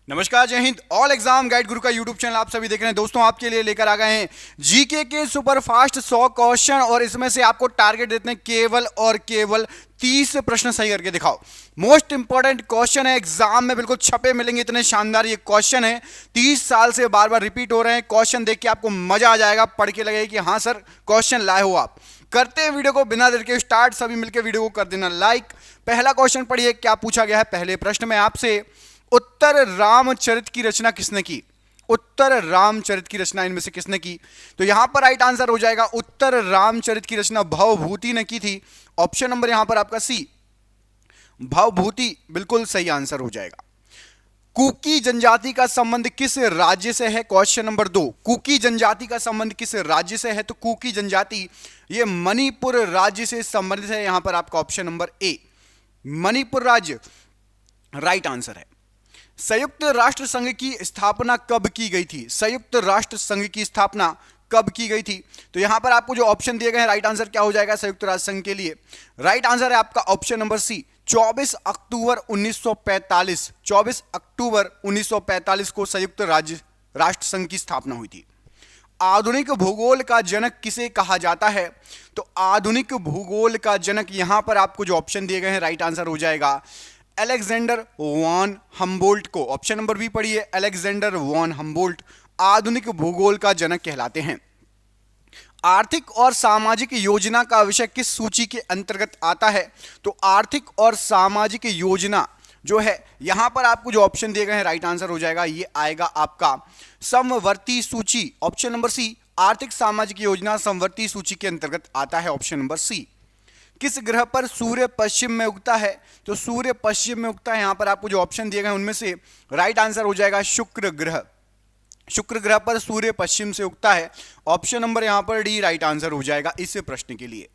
नमस्कार, जय Hind. All exam guide गुरु का यूट्यूब चैनल आप सभी देख रहे हैं। दोस्तों, आपके लिए लेकर आ गए हैं जीके के सुपर फास्ट 100 क्वेश्चन और इसमें से आपको टारगेट देते हैं केवल और केवल 30 प्रश्न सही करके दिखाओ। मोस्ट इंपॉर्टेंट क्वेश्चन है, एग्जाम में बिल्कुल छपे मिलेंगे, इतने शानदार ये क्वेश्चन है। 30 साल से बार बार रिपीट हो रहे हैं। क्वेश्चन देख के आपको मजा आ जाएगा, पढ़ के लगेगा कि हाँ सर क्वेश्चन लाए हो आप। करते हैं वीडियो को बिना देर के स्टार्ट। सभी मिलकर वीडियो को कर देना लाइक। पहला क्वेश्चन पढ़िए, क्या पूछा गया है पहले प्रश्न में आपसे। उत्तर रामचरित की रचना किसने की? उत्तर रामचरित की रचना इनमें से किसने की? तो यहां पर राइट आंसर हो जाएगा उत्तर रामचरित की रचना भवभूति ने की थी। ऑप्शन नंबर यहां पर आपका सी, भवभूति, बिल्कुल सही आंसर हो जाएगा। कुकी जनजाति का संबंध किस राज्य से है? क्वेश्चन नंबर 2, कुकी जनजाति का संबंध किस राज्य से है? तो कुकी जनजाति ये मणिपुर राज्य से संबंधित है। यहां पर आपका ऑप्शन नंबर ए, मणिपुर राज्य राइट आंसर है। संयुक्त राष्ट्र संघ की स्थापना कब की गई थी? संयुक्त राष्ट्र संघ की स्थापना कब की गई थी? तो यहां पर आपको जो ऑप्शन दिए गए हैं, राइट आंसर क्या हो जाएगा संयुक्त राष्ट्र संघ के लिए? राइट आंसर है आपका ऑप्शन नंबर सी, 24 अक्टूबर 1945। 24 अक्टूबर 1945 को संयुक्त राष्ट्र संघ की स्थापना हुई थी। आधुनिक भूगोल का जनक किसे कहा जाता है? तो आधुनिक भूगोल का जनक यहां पर आपको जो ऑप्शन दिए गए हैं, राइट आंसर हो जाएगा अलेक्जेंडर वॉन हम्बोल्ट को। ऑप्शन नंबर बी पढ़िए, अलेक्जेंडर वॉन हम्बोल्ट आधुनिक भूगोल का जनक कहलाते हैं। आर्थिक और सामाजिक योजना का विषय किस सूची के अंतर्गत आता है? तो आर्थिक और सामाजिक योजना जो है, यहां पर आपको जो ऑप्शन दिए गए हैं, राइट आंसर हो जाएगा, ये आएगा आपका समवर्ती सूची। ऑप्शन नंबर सी, आर्थिक सामाजिक योजना समवर्ती सूची के अंतर्गत आता है। Option number C. किस ग्रह पर सूर्य पश्चिम में उगता है? तो सूर्य पश्चिम में उगता है। यहां पर आपको जो ऑप्शन दिए गए हैं उनमें से राइट आंसर हो जाएगा शुक्र ग्रह। शुक्र ग्रह पर सूर्य पश्चिम से उगता है। ऑप्शन नंबर यहां पर डी राइट आंसर हो जाएगा इस प्रश्न के लिए।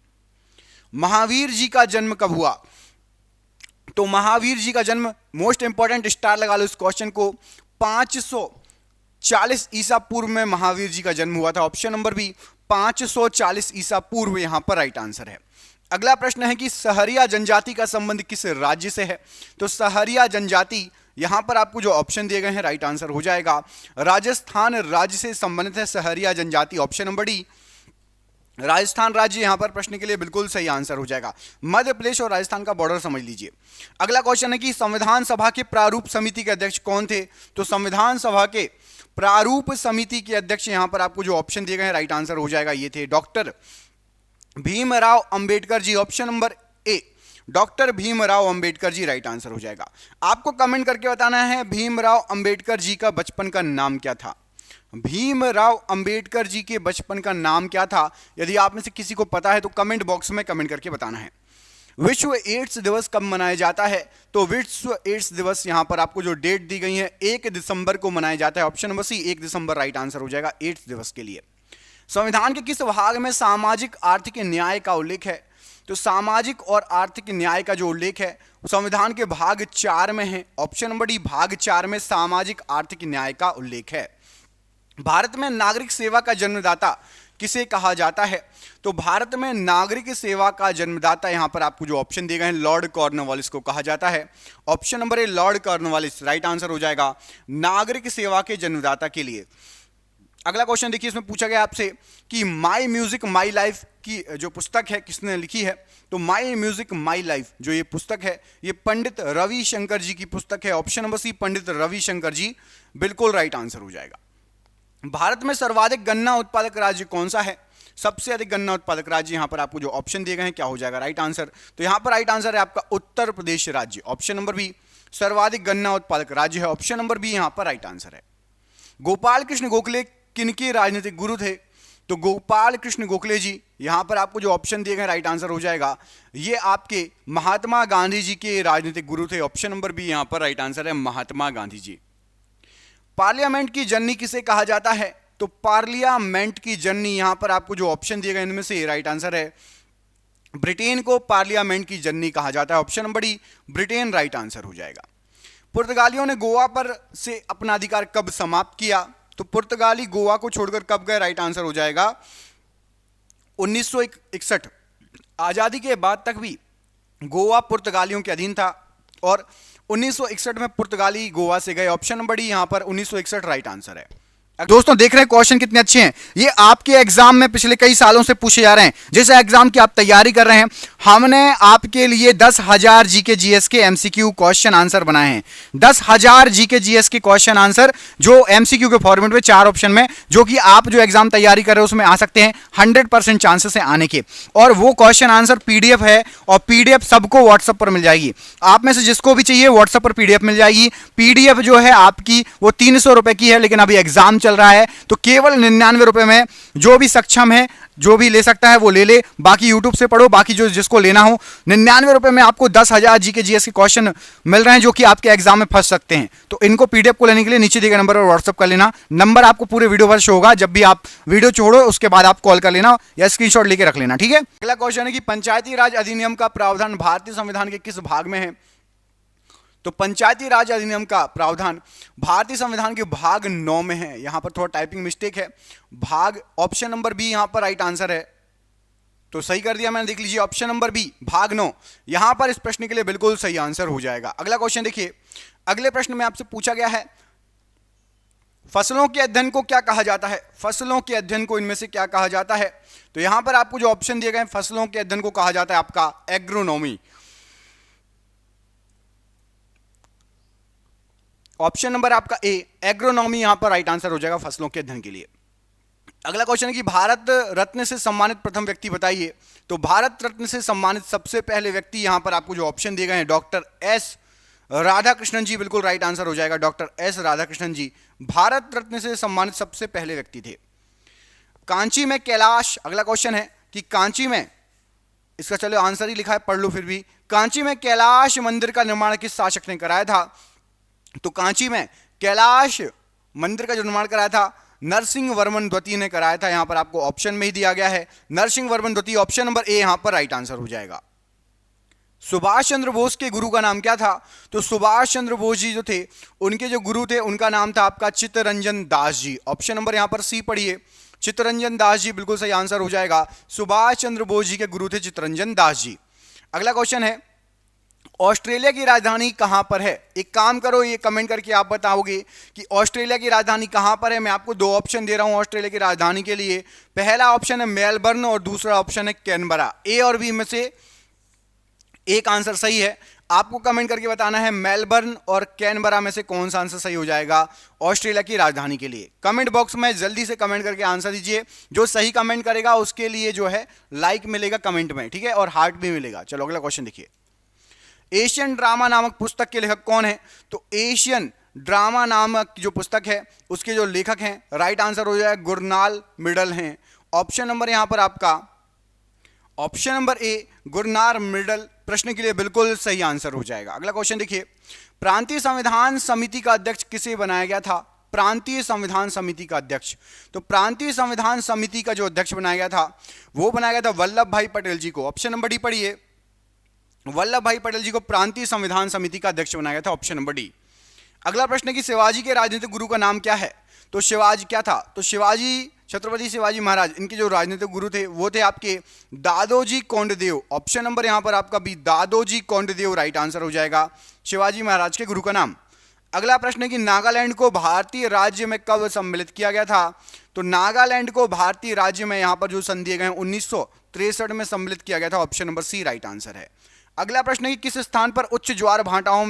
महावीर जी का जन्म कब हुआ? तो महावीर जी का जन्म, मोस्ट इंपॉर्टेंट, स्टार लगा लो इस क्वेश्चन को, 540 ईसा पूर्व में महावीर जी का जन्म हुआ था। ऑप्शन नंबर बी, 540 ईसा पूर्व यहां पर राइट आंसर है। अगला प्रश्न है कि सहरिया जनजाति का संबंध किस राज्य से है? तो सहरिया जनजाति, यहां पर आपको जो ऑप्शन दिए गए हैं, राइट आंसर हो जाएगा राजस्थान राज्य से संबंधित है सहरिया जनजाति। ऑप्शन नंबर डी, राजस्थान राज्य यहां पर प्रश्न के लिए बिल्कुल सही आंसर हो जाएगा। मध्य प्रदेश और राजस्थान का बॉर्डर समझ लीजिए। अगला क्वेश्चन है कि संविधान सभा के प्रारूप समिति के अध्यक्ष कौन थे? तो संविधान सभा के प्रारूप समिति के अध्यक्ष यहां पर आपको जो ऑप्शन दिए गए हैं, राइट आंसर हो जाएगा, ये थे doctor Bhimrao Ambedkar ji. Option number A, doctor Bhimrao Ambedkar ji right answer हो जाएगा। आपको कमेंट करके बताना है भीमराव अंबेडकर जी का बचपन का नाम क्या था? भीमराव अंबेडकर जी के बचपन का नाम क्या था? यदि आप में से किसी को पता है तो कमेंट बॉक्स में कमेंट करके बताना है। विश्व एड्स दिवस कब मनाया जाता है? तो विश्व एड्स दिवस यहां पर आपको जो डेट दी गई है, 1 दिसंबर को मनाया जाता है। ऑप्शन नंबर सी, 1 दिसंबर राइट आंसर हो जाएगा एड्स दिवस के लिए। संविधान के किस भाग में सामाजिक आर्थिक न्याय का उल्लेख है? तो सामाजिक और आर्थिक न्याय का जो उल्लेख है संविधान के भाग 4 में है। ऑप्शन नंबर डी, भाग 4 में सामाजिक आर्थिक न्याय का उल्लेख है। भारत में नागरिक सेवा का जन्मदाता किसे कहा जाता है? तो भारत में नागरिक सेवा का जन्मदाता यहां पर आपको जो ऑप्शन दिए गए हैं, लॉर्ड कॉर्नवालिस को कहा जाता है। ऑप्शन नंबर ए, लॉर्ड कॉर्नवालिस राइट आंसर हो जाएगा नागरिक सेवा के जन्मदाता के लिए। अगला क्वेश्चन देखिए, इसमें पूछा गया आपसे कि माई म्यूजिक माई लाइफ की जो पुस्तक है किसने लिखी है? तो माई म्यूजिक माई लाइफ जो ये पुस्तक है, ये पंडित रविशंकर जी की पुस्तक है। ऑप्शन नंबर सी, पंडित रविशंकर जी बिल्कुल राइट आंसर हो जाएगा। भारत में सर्वाधिक गन्ना उत्पादक राज्य कौन सा है? सबसे अधिक गन्ना उत्पादक राज्य यहां पर आपको जो ऑप्शन दिए गए हैं, क्या हो जाएगा राइट आंसर? तो यहां पर राइट आंसर है आपका उत्तर प्रदेश राज्य। ऑप्शन नंबर बी, सर्वाधिक गन्ना उत्पादक राज्य है। ऑप्शन नंबर बी यहां पर राइट आंसर है। गोपाल कृष्ण गोखले किनके राजनीतिक गुरु थे? तो गोपाल कृष्ण गोखले जी, यहां पर आपको जो ऑप्शन दिए गए राइट आंसर हो जाएगा, ये आपके महात्मा गांधी जी के राजनीतिक गुरु थे। ऑप्शन नंबर बी यहां पर राइट आंसर है महात्मा गांधी जी। पार्लियामेंट की जननी किसे कहा जाता है? तो पार्लियामेंट की जननी, यहां पर आपको जो ऑप्शन दिए गए इनमें से राइट आंसर है ब्रिटेन को पार्लियामेंट की जननी कहा जाता है। Option number D, Britain right answer हो जाएगा। पुर्तगालियों ने गोवा पर से अपना अधिकार कब समाप्त किया? तो पुर्तगाली गोवा को छोड़कर कब गए? राइट आंसर हो जाएगा 1961। आजादी के बाद तक भी गोवा पुर्तगालियों के अधीन था और 1961 में पुर्तगाली गोवा से गए। ऑप्शन नंबर डी यहां पर 1961 राइट आंसर है। दोस्तों देख रहे हैं क्वेश्चन कितने अच्छे हैं, ये आपके एग्जाम में पिछले कई सालों से पूछे जा रहे हैं। जैसे एग्जाम की आप तैयारी कर रहे हैं, हमने आपके लिए 10,000 जीके जीएस के एमसीक्यू क्वेश्चन आंसर बनाए हैं। 10,000 जीके जीएस के क्वेश्चन आंसर जो एमसीक्यू के फॉर्मेट में 4 ऑप्शन में, जो कि आप जो एग्जाम तैयारी कर रहे हो उसमें आ सकते हैं। 100% चांसेस है आने के। और वो क्वेश्चन आंसर पीडीएफ है, और पीडीएफ सबको व्हाट्सएप पर मिल जाएगी। आप में से जिसको भी चाहिए व्हाट्सएप पर पीडीएफ मिल जाएगी। पीडीएफ जो है आपकी वो 300 रुपए की है, लेकिन अभी एग्जाम चल रहा है तो केवल 99 रुपए में जो भी सक्षम है, जो भी ले सकता है वो ले ले। बाकी यूट्यूब से पढ़ो, बाकी जो जिसको लेना हो 99 रुपए में आपको 10,000 जीके जीएस के क्वेश्चन मिल रहे हैं, जो कि आपके एग्जाम में फंस सकते हैं। तो इनको पीडीएफ को लेने के लिए नीचे दिए गए नंबर पर व्हाट्सएप कर लेना। नंबर आपको पूरे वीडियो पर शो होगा। जब भी आप वीडियो छोड़ो उसके बाद आप कॉल कर लेना या स्क्रीनशॉट लेके रख लेना, ठीक है। अगला क्वेश्चन है कि पंचायती राज अधिनियम का प्रावधान भारतीय संविधान के किस भाग में है? तो पंचायती राज अधिनियम का प्रावधान भारतीय संविधान के भाग 9 में है। यहां पर थोड़ा टाइपिंग मिस्टेक है, भाग ऑप्शन नंबर बी यहां पर राइट आंसर है, तो सही कर दिया मैंने, देख लीजिए ऑप्शन नंबर बी भाग 9 यहां पर इस प्रश्न के लिए बिल्कुल सही आंसर हो जाएगा। अगला क्वेश्चन देखिए, अगले प्रश्न में आपसे पूछा गया है फसलों के अध्ययन को क्या कहा जाता है? फसलों के अध्ययन को इनमें से क्या कहा जाता है? तो यहां पर आपको जो ऑप्शन दिए गए फसलों के अध्ययन को कहा जाता है आपका एग्रोनॉमी। ऑप्शन नंबर आपका ए एग्रोनॉमी यहां पर राइट आंसर हो जाएगा फसलों के अध्ययन के लिए। अगला क्वेश्चन है कि भारत रत्न से सम्मानित प्रथम व्यक्ति बताइए। तो भारत रत्न से सम्मानित सबसे पहले व्यक्ति यहां पर आपको जो ऑप्शन दिए गए हैं डॉक्टर एस राधाकृष्णन जी, बिल्कुल राइट आंसर हो जाएगा। डॉक्टर एस राधाकृष्णन जी भारत रत्न से सम्मानित सबसे पहले व्यक्ति थे। कांची में कैलाश, अगला क्वेश्चन है कि कांची में, इसका चलो आंसर ही लिखा है पढ़ लो फिर भी, कांची में कैलाश मंदिर का निर्माण किस शासक ने कराया था? तो कांची में कैलाश मंदिर का जो निर्माण कराया था नरसिंह वर्मन द्वितीय ने कराया था। यहां पर आपको ऑप्शन में ही दिया गया है नरसिंह वर्मन द्वितीय। ऑप्शन नंबर ए यहां पर राइट आंसर हो जाएगा। सुभाष चंद्र बोस के गुरु का नाम क्या था? तो सुभाष चंद्र बोस जी जो थे उनके जो गुरु थे उनका नाम था आपका चित्तरंजन दास जी। ऑप्शन नंबर यहां पर सी पढ़िए, चित्तरंजन दास जी बिल्कुल सही आंसर हो जाएगा। सुभाष चंद्र बोस जी के गुरु थे चित्तरंजन दास जी। अगला क्वेश्चन है ऑस्ट्रेलिया की राजधानी कहां पर है? एक काम करो, ये कमेंट करके आप बताओगे कि ऑस्ट्रेलिया की राजधानी कहां पर है। मैं आपको 2 ऑप्शन दे रहा हूं ऑस्ट्रेलिया की राजधानी के लिए। पहला ऑप्शन है मेलबर्न और दूसरा ऑप्शन है कैनबरा। ए और बी में से एक आंसर सही है। आपको कमेंट करके बताना है मेलबर्न और कैनबरा में से कौन सा आंसर सही हो जाएगा ऑस्ट्रेलिया की राजधानी के लिए। कमेंट बॉक्स में जल्दी से कमेंट करके आंसर दीजिए। जो सही कमेंट करेगा उसके लिए जो है लाइक मिलेगा कमेंट में, ठीक है, और हार्ट भी मिलेगा। चलो अगला क्वेश्चन देखिए, एशियन ड्रामा नामक पुस्तक के लेखक कौन है? तो एशियन ड्रामा नामक जो पुस्तक है उसके जो लेखक हैं राइट आंसर हो जाएगा गुरनाल मिडल हैं। ऑप्शन नंबर यहां पर आपका ऑप्शन नंबर ए गुरनार मिडल प्रश्न के लिए बिल्कुल सही आंसर हो जाएगा। अगला क्वेश्चन देखिए, प्रांतीय संविधान समिति का अध्यक्ष किसे बनाया गया था? प्रांतीय संविधान समिति का अध्यक्ष, तो प्रांतीय संविधान समिति का जो अध्यक्ष बनाया गया था वो बनाया गया था वल्लभ भाई पटेल जी को। ऑप्शन नंबर डी पढ़िए, वल्लभ भाई पटेल जी को प्रांतीय संविधान समिति का अध्यक्ष बनाया गया था। Option number D. अगला प्रश्न है कि शिवाजी के राजनीतिक गुरु का नाम क्या है? तो शिवाजी क्या था? तो शिवाजी छत्रपति शिवाजी महाराज इनके जो राजनीतिक गुरु थे वो थे आपके दादोजी कोंडदेव। ऑप्शन नंबर यहां पर आपका B Dadoji Konddev right answer हो जाएगा शिवाजी महाराज के गुरु का नाम। अगला प्रश्न है कि नागालैंड को भारतीय राज्य में कब सम्मिलित किया गया था? तो नागालैंड को भारतीय राज्य में यहां पर जो सन दिए गए 1963 में सम्मिलित किया गया था। Option number C right answer है। अगला प्रश्न है कि किसी स्थान पर उच्च ज्वार भाटाओं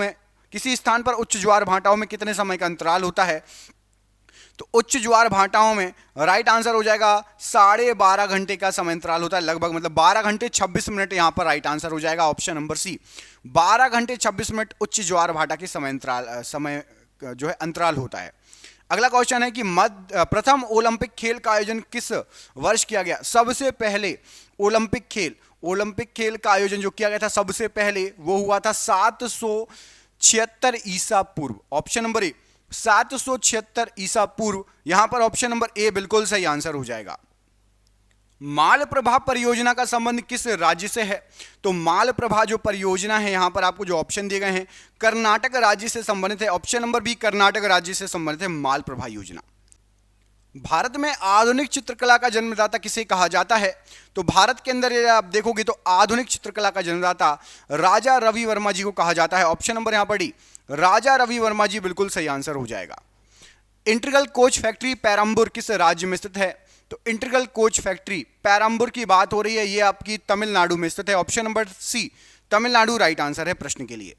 में कितने समय का अंतराल होता है? तो उच्च ज्वार भाटाओं में राइट आंसर हो जाएगा 12.5 घंटे का समय अंतराल होता है लगभग, मतलब 12 घंटे 26 मिनट यहां पर राइट आंसर हो जाएगा। ऑप्शन नंबर सी 12 घंटे 26 मिनट उच्च ज्वार भाटा के समय जो है अंतराल होता है। अगला क्वेश्चन है कि प्रथम ओलंपिक खेल का आयोजन किस वर्ष किया गया? सबसे पहले ओलंपिक खेल का आयोजन जो किया गया था सबसे पहले वो हुआ था 776 ईसा पूर्व। ऑप्शन नंबर ए 776 ईसा पूर्व, यहां पर ऑप्शन नंबर ए बिल्कुल सही आंसर हो जाएगा। मालप्रभा परियोजना का संबंध किस राज्य से है? तो मालप्रभा जो परियोजना है यहां पर आपको जो ऑप्शन दिए गए हैं कर्नाटक राज्य से संबंधित है। ऑप्शन नंबर बी कर्नाटक राज्य से संबंधित है मालप्रभा योजना। भारत में आधुनिक चित्रकला का जन्मदाता किसे कहा जाता है? तो भारत के अंदर यदि आप देखोगे तो आधुनिक चित्रकला का जन्मदाता राजा रवि वर्मा जी को कहा जाता है। ऑप्शन नंबर यहां पर डी, राजा रवि वर्मा जी बिल्कुल सही आंसर हो जाएगा। इंटीग्रल कोच फैक्ट्री पेरम्बूर किस राज्य में स्थित है? तो इंटीग्रल कोच फैक्ट्री पेरम्बूर की बात हो रही है, ये आपकी तमिलनाडु में स्थित है। Option number C, Tamil Nadu right answer है प्रश्न के लिए।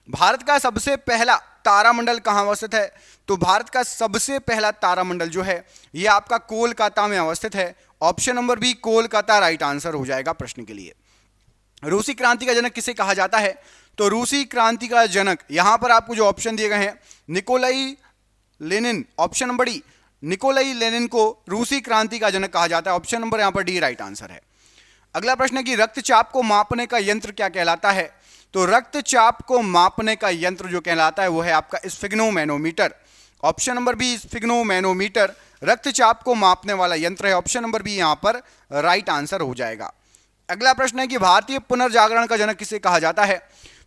भारत का सबसे पहला तारामंडल कहां अवस्थित है? तो भारत का सबसे पहला तारामंडल जो है ये आपका कोलकाता में अवस्थित है। Option number B, Kolkata right answer हो जाएगा प्रश्न के लिए। रूसी क्रांति का जनक किसे कहा जाता है? तो रूसी क्रांति का जनक, यहां पर आपको जो ऑप्शन दिए गए हैं, Nikolai Lenin, option number D, Nikolai Lenin को रूसी क्रांति का जनक कहा जाता है। ऑप्शन नंबर यहां पर डी राइट आंसर है। अगला प्रश्न है कि रक्तचाप को मापने का यंत्र क्या कहलाता है? तो रक्तचाप को मापने का यंत्र जो कहलाता है वो है आपका sphygmomanometer. Option number B, sphygmomanometer रक्तचाप को मापने वाला यंत्र है। ऑप्शन नंबर बी यहां पर राइट आंसर हो जाएगा। अगला प्रश्न है कि भारतीय पुनर्जागरण का जनक किसे कहा जाता है?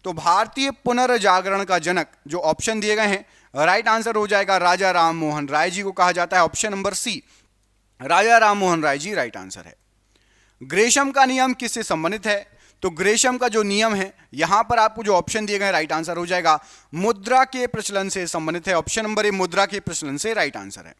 तो भारतीय पुनर्जागरण का जनक जो ऑप्शन दिए गए हैं राइट आंसर हो जाएगा, राजा राम मोहन राय जी को कहा जाता है। ऑप्शन नंबर सी, राजा राम मोहन राय जी राइट आंसर है। ग्रेशम का नियम किससे संबंधित है? तो ग्रेशम का जो नियम है यहां पर आपको जो ऑप्शन दिए गए राइट आंसर हो जाएगा, मुद्रा के प्रचलन से संबंधित है। ऑप्शन नंबर ए, मुद्रा के प्रचलन से राइट आंसर है।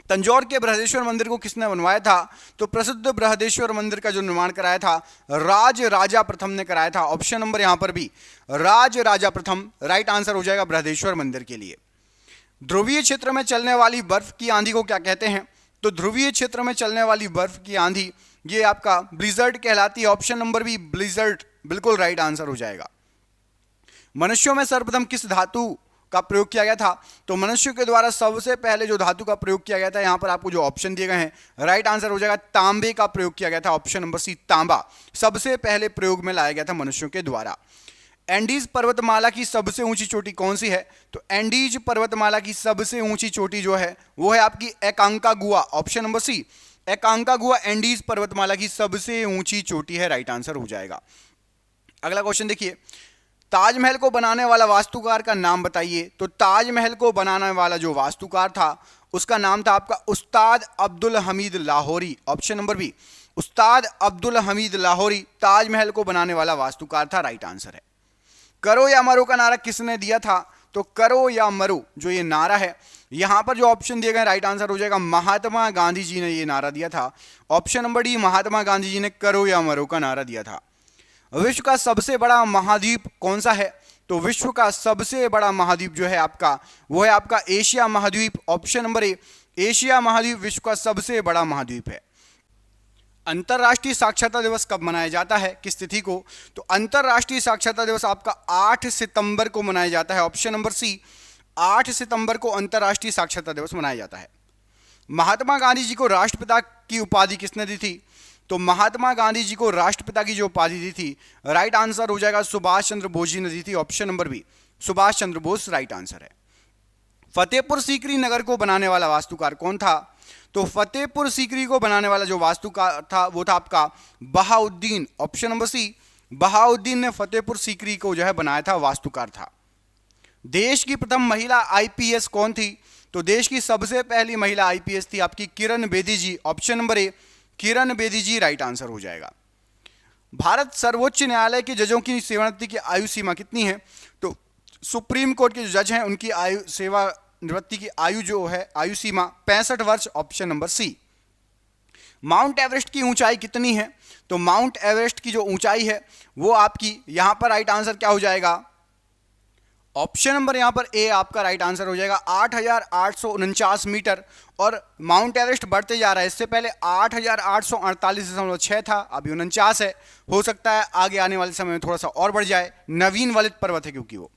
तंजौर के बृहदेश्वर मंदिर को किसने बनवाया था? तो प्रसिद्ध बृहदेश्वर मंदिर का जो निर्माण कराया था राज राजा प्रथम ने कराया था। ऑप्शन नंबर यहां पर भी, राज राजा प्रथम राइट आंसर हो जाएगा बृहदेश्वर मंदिर के लिए। ध्रुवीय क्षेत्र में चलने वाली बर्फ की आंधी को क्या कहते हैं? तो ध्रुवीय क्षेत्र में चलने वाली बर्फ की आंधी ये आपका ब्लिजर्ड कहलाती है। ऑप्शन नंबर बी, ब्लिजर्ड बिल्कुल राइट आंसर हो जाएगा। मनुष्यों में सर्वप्रथम किस धातु का प्रयोग किया गया था? तो मनुष्य के द्वारा सबसे पहले जो धातु का प्रयोग किया गया था, यहां पर आपको जो ऑप्शन दिए गए हैं राइट आंसर हो जाएगा, तांबे का प्रयोग किया गया था। ऑप्शन नंबर सी, तांबा सबसे पहले प्रयोग में लाया गया था मनुष्यों के द्वारा। एंडीज पर्वतमाला की सबसे ऊंची चोटी कौन सी है? तो एंडीज पर्वतमाला की सबसे ऊंची चोटी जो है वो है आपकी Aconcagua. Option number C, Aconcagua Andes पर्वतमाला की सबसे ऊंची चोटी है, राइट आंसर हो जाएगा। अगला क्वेश्चन देखिए, ताजमहल को बनाने वाला वास्तुकार का नाम बताइए। तो ताजमहल को बनाने वाला जो वास्तुकार था उसका नाम था आपका Ustad Abdul Hamid Lahori. Option number B, Ustad Abdul Hamid Lahori Taj Mahal को बनाने वाला वास्तुकार था, राइट आंसर है। करो या मरो का नारा किसने दिया था? तो करो या मरो जो ये नारा है यहां पर जो ऑप्शन दिए गए राइट आंसर हो जाएगा, महात्मा गांधी जी ने ये नारा दिया था। Option number D, Mahatma Gandhi ji ने करो या मरो का नारा दिया था। विश्व का सबसे बड़ा महाद्वीप कौन सा है? तो विश्व का सबसे बड़ा महाद्वीप जो है आपका वो है आपका एशिया महाद्वीप। ऑप्शन नंबर ए, एशिया महाद्वीप विश्व का सबसे बड़ा महाद्वीप है। अंतर्राष्ट्रीय साक्षरता दिवस कब मनाया जाता है, किस तिथि को? तो अंतर्राष्ट्रीय साक्षरता दिवस आपका 8 सितंबर को मनाया जाता है। ऑप्शन नंबर सी, 8 सितंबर को अंतर्राष्ट्रीय साक्षरता दिवस मनाया जाता है। महात्मा गांधी जी को राष्ट्रपिता की उपाधि किसने दी थी? तो महात्मा गांधी जी को राष्ट्रपिता की जो उपाधि दी थी राइट आंसर हो जाएगा, सुभाष चंद्र बोस जी ने दी थी। Option number B, Subhash Chandra Bose right answer है। फतेहपुर सीकरी नगर को बनाने वाला वास्तुकार कौन था? तो फतेहपुर सीकरी को बनाने वाला जो वास्तुकार था वो था आपका Bahauddin. Option number C, Bahauddin ने फतेहपुर सीकरी को जो है बनाया था, वास्तुकार था। देश की प्रथम महिला आईपीएस कौन थी? तो देश की सबसे पहली महिला आईपीएस थी आपकी Kiran Bedi ji. Option number A, Kiran Bedi ji right answer हो जाएगा। भारत सर्वोच्च न्यायालय के जजों की सेवानिवृत्ति की आयु सीमा कितनी है? तो सुप्रीम कोर्ट के जो जज हैं उनकी आयु सेवानिवृत्ति की आयु जो है आयु सीमा 65 वर्ष। Option number C. Mount Everest की ऊंचाई कितनी है? तो माउंट एवरेस्ट की जो ऊंचाई है वो आपकी यहां पर राइट आंसर क्या हो जाएगा? ऑप्शन नंबर यहां पर ए आपका राइट आंसर हो जाएगा, 8,849 मीटर। और माउंट एवरेस्ट बढ़ते जा रहा है, इससे पहले 8,848.6 था, अभी 49 है। हो सकता है आगे आने वाले समय में थोड़ा सा और बढ़ जाए, नवीन वलित पर्वत है क्योंकि वो।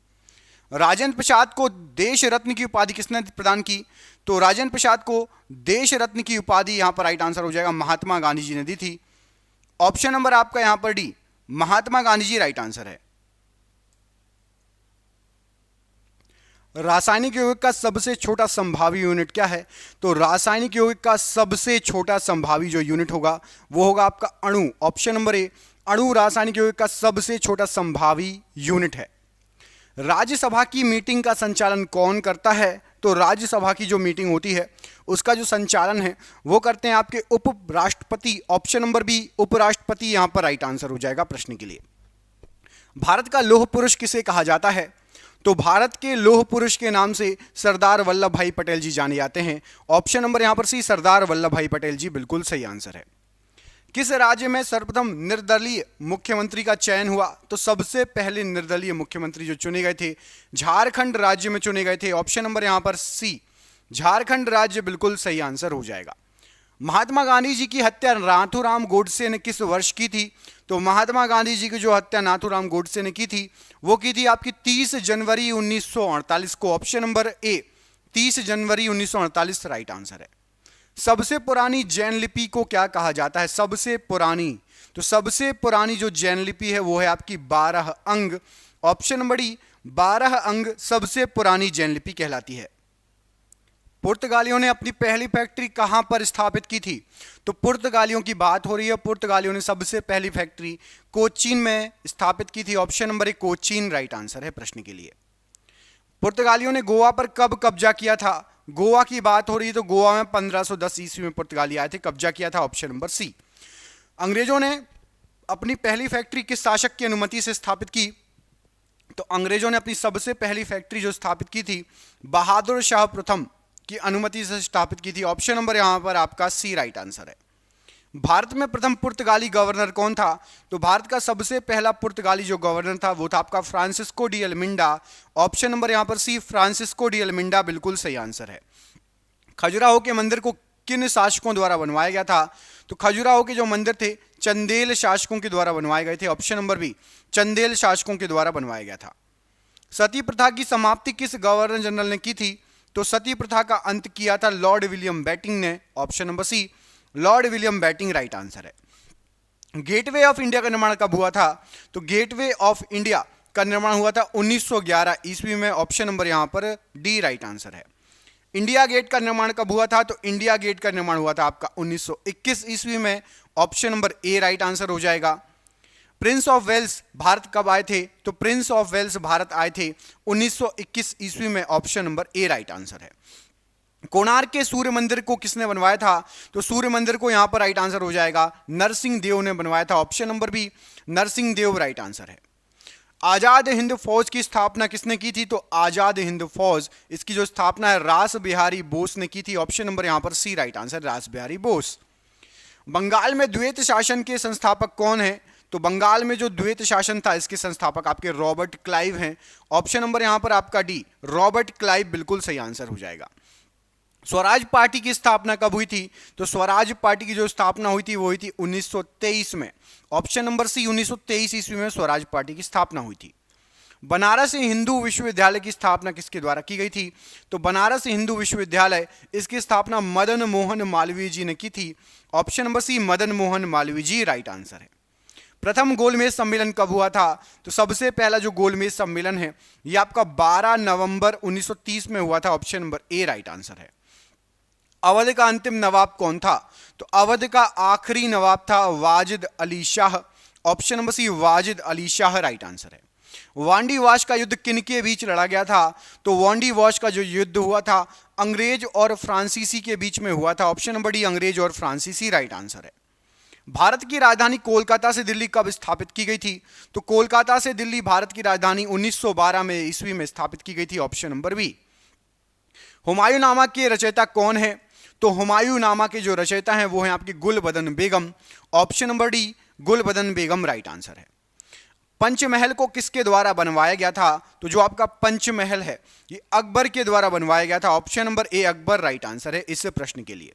राजेंद्र प्रसाद को देश रत्न की उपाधि किसने प्रदान की? तो राजेंद्र प्रसाद को देश रत्न की उपाधि यहां पर राइट आंसर हो जाएगा, महात्मा गांधी जी ने दी थी। ऑप्शन नंबर आपका यहां पर D, Mahatma Gandhi ji right answer है। रासायनिक यौगिक का सबसे छोटा संभावी यूनिट क्या है? तो रासायनिक यौगिक का सबसे छोटा संभावी जो यूनिट होगा वो होगा आपका अणु। ऑप्शन नंबर ए, अणु रासायनिक यौगिक का सबसे छोटा संभावी यूनिट है। राज्यसभा की मीटिंग का संचालन कौन करता है? तो राज्यसभा की जो मीटिंग होती है उसका जो संचालन है वो करते हैं आपके उपराष्ट्रपति। ऑप्शन नंबर बी उपराष्ट्रपति यहां पर राइट आंसर हो जाएगा प्रश्न के लिए। भारत का लौह पुरुष किसे कहा जाता है? तो भारत के लौह पुरुष के नाम से सरदार वल्लभ भाई पटेल जी जाने जाते हैं। ऑप्शन नंबर यहां पर सी सरदार वल्लभ भाई पटेल जी बिल्कुल सही आंसर है। किस राज्य में सर्वप्रथम निर्दलीय मुख्यमंत्री का चयन हुआ? तो सबसे पहले निर्दलीय मुख्यमंत्री जो चुने गए थे झारखंड राज्य में चुने गए थे। ऑप्शन नंबर यहां पर सी झारखंड राज्य बिल्कुल सही आंसर हो जाएगा। महात्मा गांधी जी की हत्या नाथूराम गोडसे ने किस वर्ष की थी? तो महात्मा गांधी जी की जो हत्या नाथूराम गोडसे ने की थी वो की थी आपकी 30 जनवरी 1948 को। ऑप्शन नंबर ए 30 जनवरी 1948 राइट आंसर है। सबसे पुरानी जैन लिपि को क्या कहा जाता है? सबसे पुरानी, तो सबसे पुरानी जो जैन लिपि है वो है आपकी 12 अंग। ऑप्शन नंबर डी 12 अंग सबसे पुरानी जैन लिपि कहलाती है। पुर्तगालियों ने अपनी पहली फैक्ट्री कहां पर स्थापित की थी? तो पुर्तगालियों की बात हो रही है, पुर्तगालियों ने सबसे पहली फैक्ट्री कोचीन में स्थापित की थी। ऑप्शन नंबर ए कोचीन राइट आंसर है प्रश्न के लिए। पुर्तगालियों ने गोवा पर कब कब्जा किया था? गोवा की बात हो रही है तो गोवा में 1510 ईस्वी में पुर्तगाली आए थे, कब्जा किया था। Option number C. अंग्रेजों ने अपनी पहली फैक्ट्री किस शासक की अनुमति से स्थापित की? तो अंग्रेजों ने अपनी सबसे पहली फैक्ट्री जो स्थापित की थी बहादुर शाह प्रथम की अनुमति से स्थापित की थी। ऑप्शन नंबर यहां पर आपका सी राइट आंसर है। भारत में प्रथम पुर्तगाली गवर्नर कौन था? तो भारत का सबसे पहला पुर्तगाली जो गवर्नर था वो था आपका फ्रांसिस्को डी अल्मिंडा। ऑप्शन नंबर यहां पर सी फ्रांसिस्को डी अल्मिंडा बिल्कुल सही आंसर है। खजुराहो के मंदिर को किन शासकों द्वारा बनवाया गया था? तो खजुराहो के जो मंदिर थे चंदेल शासकों के द्वारा बनवाए गए थे। ऑप्शन नंबर बी चंदेल शासकों के द्वारा बनवाया गया था। सती प्रथा की समाप्ति किस गवर्नर जनरल ने की थी? तो सती प्रथा का अंत किया था लॉर्ड विलियम बेटिंग ने। Option number C Lord William Bentinck right answer है। गेटवे ऑफ इंडिया का निर्माण कब हुआ था? तो गेटवे ऑफ इंडिया का निर्माण हुआ था 1911 ईस्वी में। ऑप्शन नंबर यहां पर डी राइट आंसर है। इंडिया गेट का निर्माण कब हुआ था? तो इंडिया गेट का निर्माण हुआ था आपका 1921 ईस्वी में। ऑप्शन नंबर ए राइट आंसर हो जाएगा। प्रिंस ऑफ वेल्स भारत कब आए थे? तो प्रिंस ऑफ वेल्स भारत आए थे 1921 ईस्वी में। ऑप्शन नंबर ए राइट आंसर है। कोणार्क के सूर्य मंदिर को किसने बनवाया था? तो सूर्य मंदिर को यहां पर राइट आंसर हो जाएगा नरसिंह देव ने बनवाया था। Option number B Narsingh Dev right answer है। आजाद हिंद फौज की स्थापना किसने की थी? तो आजाद हिंद फौज इसकी जो स्थापना है रास बिहारी बोस ने की थी। ऑप्शन नंबर यहां पर सी राइट आंसर रास बिहारी बोस। बंगाल में द्वैत शासन के संस्थापक कौन है? तो बंगाल में जो द्वैत शासन था इसके संस्थापक आपके रॉबर्ट क्लाइव हैं। ऑप्शन नंबर यहां पर आपका डी रॉबर्ट क्लाइव बिल्कुल सही आंसर हो जाएगा। स्वराज पार्टी की स्थापना कब हुई थी? तो स्वराज पार्टी की जो स्थापना हुई थी वो हुई थी 1923 में। ऑप्शन नंबर सी 1923 ईस्वी में स्वराज पार्टी की स्थापना हुई थी। बनारस हिंदू विश्वविद्यालय की स्थापना किसके द्वारा की गई थी? तो बनारस हिंदू विश्वविद्यालय इसकी स्थापना मदन मोहन मालवीय जी ने की थी। Option number C Madan Mohan Malaviya ji right answer है। प्रथम गोलमेज सम्मेलन कब हुआ था? तो सबसे पहला जो गोलमेज सम्मेलन है यह आपका 12 नवंबर 1930 में हुआ था। ऑप्शन नंबर ए राइट आंसर है। अवध का अंतिम नवाब कौन था? तो अवध का आखिरी नवाब था Wajid Ali Shah. Option number C Wajid Ali Shah right answer Wandiwash wash का युद्ध किनके बीच लड़ा गया था? तो वांडी वॉश का जो युद्ध हुआ था अंग्रेज और फ्रांसीसी के बीच में हुआ था। ऑप्शन नंबर डी अंग्रेज और फ्रांसीसी राइट आंसर है। भारत की राजधानी कोलकाता से दिल्ली कब स्थापित की गई थी? तो कोलकाता से दिल्ली भारत की राजधानी 1912 में ईस्वी में स्थापित की गई थी। Option number B. हुमायूंनामा के रचयिता कौन है? तो हुमायूंनामा के जो रचयिता हैं वो हैं आपकी गुलबदन बेगम। ऑप्शन नंबर डी गुलबदन बेगम राइट आंसर है। पंचमहल को किसके द्वारा बनवाया गया था? तो जो आपका पंचमहल है ये अकबर के द्वारा बनवाया गया था। ऑप्शन नंबर ए अकबर राइट आंसर है इस प्रश्न के लिए।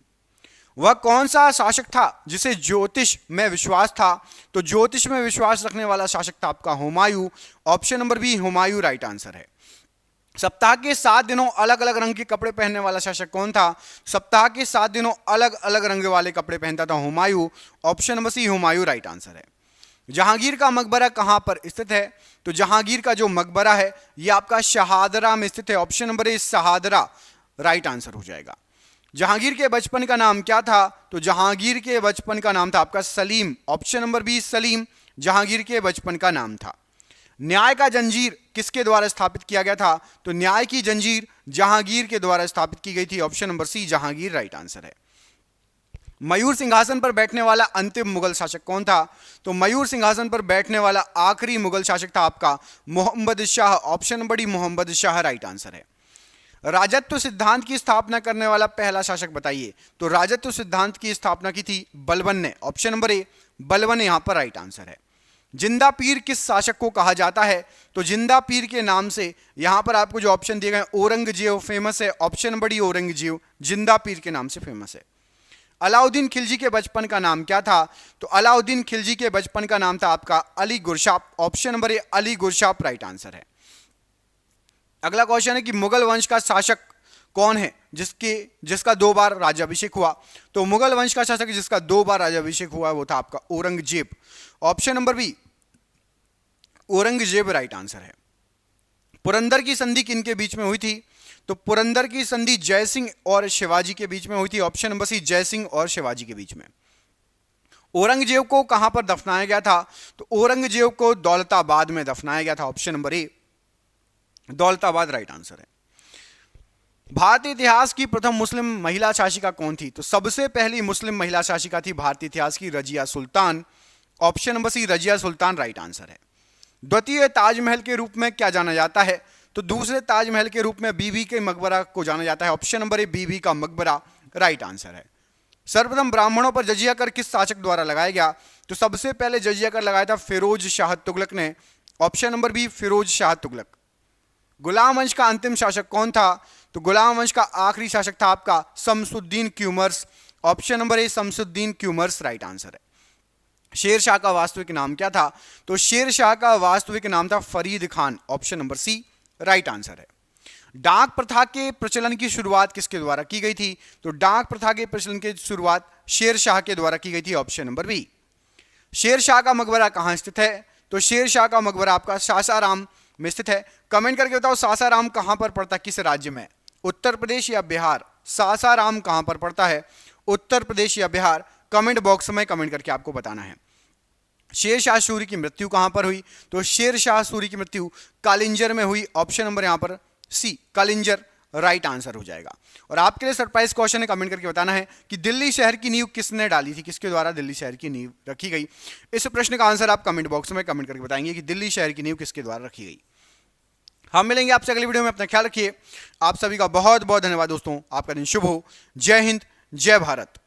वह कौन सा शासक था जिसे ज्योतिष में विश्वास था? तो ज्योतिष में विश्वास रखने वाला शासक था आपका Humayun. Option number B Humayun right answer है। सप्ताह के 7 दिनों अलग अलग रंग के कपड़े पहनने वाला शासक कौन था? सप्ताह के 7 दिनों अलग अलग रंग वाले कपड़े पहनता था Humayun. Option number C Humayun right answer है। जहांगीर का मकबरा कहां पर स्थित है? तो जहांगीर का जो मकबरा है यह आपका शहादरा में स्थित है। ऑप्शन नंबर ए शहादरा राइट आंसर हो जाएगा। जहांगीर के बचपन का नाम क्या था? तो जहांगीर के बचपन का नाम था आपका Salim. Option number B Salim Jahangir के बचपन का नाम था। न्याय का जंजीर किसके द्वारा स्थापित किया गया था? तो न्याय की जंजीर जहांगीर के द्वारा स्थापित की गई थी। Option number C Jahangir right answer है। मयूर सिंहासन पर बैठने वाला अंतिम मुगल शासक कौन था? तो मयूर सिंहासन पर बैठने वाला आखिरी मुगल शासक था आपका Mohammad Shah. Option number D Mohammad Shah right answer है। राजत्व सिद्धांत की स्थापना करने वाला पहला शासक बताइए। तो राजत्व सिद्धांत की स्थापना की थी बलबन ने। ऑप्शन नंबर ए बलबन यहां पर राइट आंसर है। जिंदा पीर किस शासक को कहा जाता है? तो जिंदा पीर के नाम से यहां पर आपको जो ऑप्शन दिए गए औरंगजेब फेमस है। ऑप्शन नंबर डी औरंगजेब जिंदा पीर के नाम से फेमस है। अलाउद्दीन खिलजी के बचपन का नाम क्या था? तो अलाउद्दीन खिलजी के बचपन का नाम था आपका Ali Gurshasp. Option number A Ali Gurshasp right answer है। अगला क्वेश्चन है कि मुगल वंश का शासक कौन है जिसका 2 बार राज्याभिषेक हुआ? तो मुगल वंश का शासक जिसका 2 बार राज्याभिषेक हुआ वो था आपका Aurangzeb. Option number B Aurangzeb right answer है। पुरंदर की संधि किनके बीच में हुई थी? तो पुरंदर की संधि जय सिंह और शिवाजी के बीच में हुई थी। ऑप्शन नंबर सी जय सिंह और शिवाजी के बीच में। औरंगजेब को कहां पर दफनाया गया था? तो औरंगजेब को दौलताबाद में दफनाया गया था। ऑप्शन नंबर ए दौलताबाद राइट आंसर है। भारतीय इतिहास की प्रथम मुस्लिम महिला शासिका कौन थी? तो सबसे पहली मुस्लिम महिला शासिका थी भारतीय इतिहास की रजिया सुल्तान। ऑप्शन नंबर सी रजिया सुल्तान राइट आंसर है। द्वितीय ताजमहल के रूप में क्या जाना जाता है? तो दूसरे ताजमहल के रूप में बीबी के मकबरा को जाना जाता है। ऑप्शन नंबर ए बीबी का मकबरा राइट आंसर है। सर्वप्रथम ब्राह्मणों पर जजिया कर किस शासक द्वारा लगाया गया? तो सबसे पहले जजिया कर लगाया था फिरोज शाह तुगलक ने। Option number B Firoz Shah Tughlaq. गुलाम वंश का अंतिम शासक कौन था? तो गुलाम वंश का आखिरी शासक था आपका शमसुद्दीन क्यूमर्स। ऑप्शन नंबर ए शमसुद्दीन क्यूमर्स राइट आंसर है। शेर शाह का वास्तविक नाम क्या था? तो शेर शाह का वास्तविक नाम था Farid Khan. Option number C right answer है। डाक प्रथा के प्रचलन की शुरुआत किसके द्वारा की गई थी? तो डाक प्रथा के प्रचलन की शुरुआत शेर शाह के द्वारा की गई थी। Option number B. Sher Shah का मकबरा कहां स्थित है? तो शेर शाह का मकबरा आपका सासाराम में स्थित है। कमेंट करके बताओ सासाराम कहां पर पड़ता है, किस राज्य में? उत्तर प्रदेश या बिहार? सासाराम कहां पर पड़ता है, उत्तर प्रदेश या बिहार? कमेंट बॉक्स में कमेंट करके आपको बताना है। शेर शाह सूरी की मृत्यु कहां पर हुई? तो शेर शाह सूरी की मृत्यु कालिंजर में हुई। ऑप्शन नंबर यहां पर सी कालिंजर राइट आंसर हो जाएगा। और आपके लिए सरप्राइज क्वेश्चन है, कमेंट करके बताना है कि दिल्ली शहर की नींव किसने डाली थी, किसके द्वारा दिल्ली शहर की नींव रखी गई? इस प्रश्न का आंसर आप कमेंट बॉक्स में कमेंट करके बताएंगे कि दिल्ली शहर की नींव किसके द्वारा रखी गई। हम मिलेंगे आपसे अगली वीडियो में, अपना ख्याल रखिए। आप सभी का बहुत बहुत धन्यवाद दोस्तों, आपका दिन शुभ हो। जय हिंद, जय भारत।